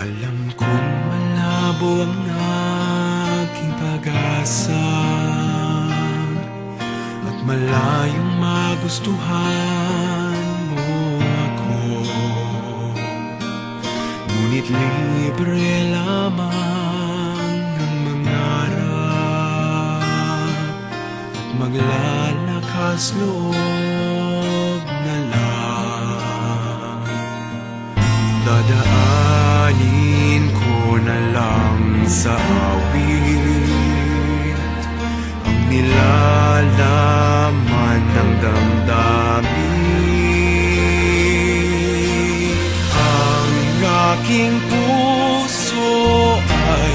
Alam kong malabo ang aking pag-asa at malayong magustuhan mo ako. Ngunit libre lamang ng mangarap at maglalakas loob na lang. Dadaanin ko na lang sa awit ang nilalaman ng damdamin. Ang aking puso ay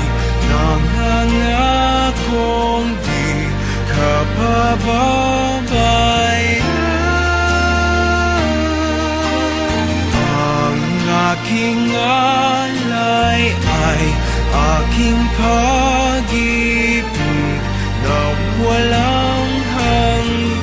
nangangakong di ka pababayaan. Aking alay ay aking pag-ibig na walang hanggan.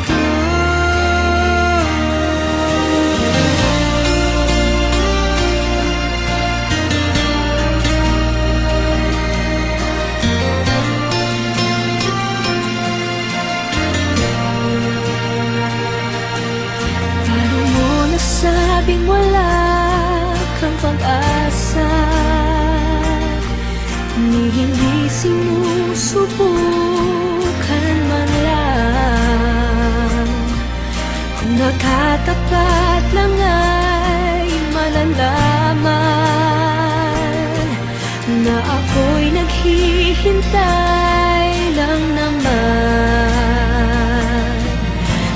Paano mo nasabing wala kang pag-asa, ni hindi sinusubukan man lang? Kung nakatapat lang ay malalaman na ako'y naghihintay lang naman.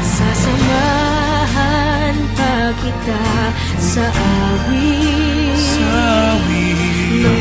Sasamahan pa kita sa awit ng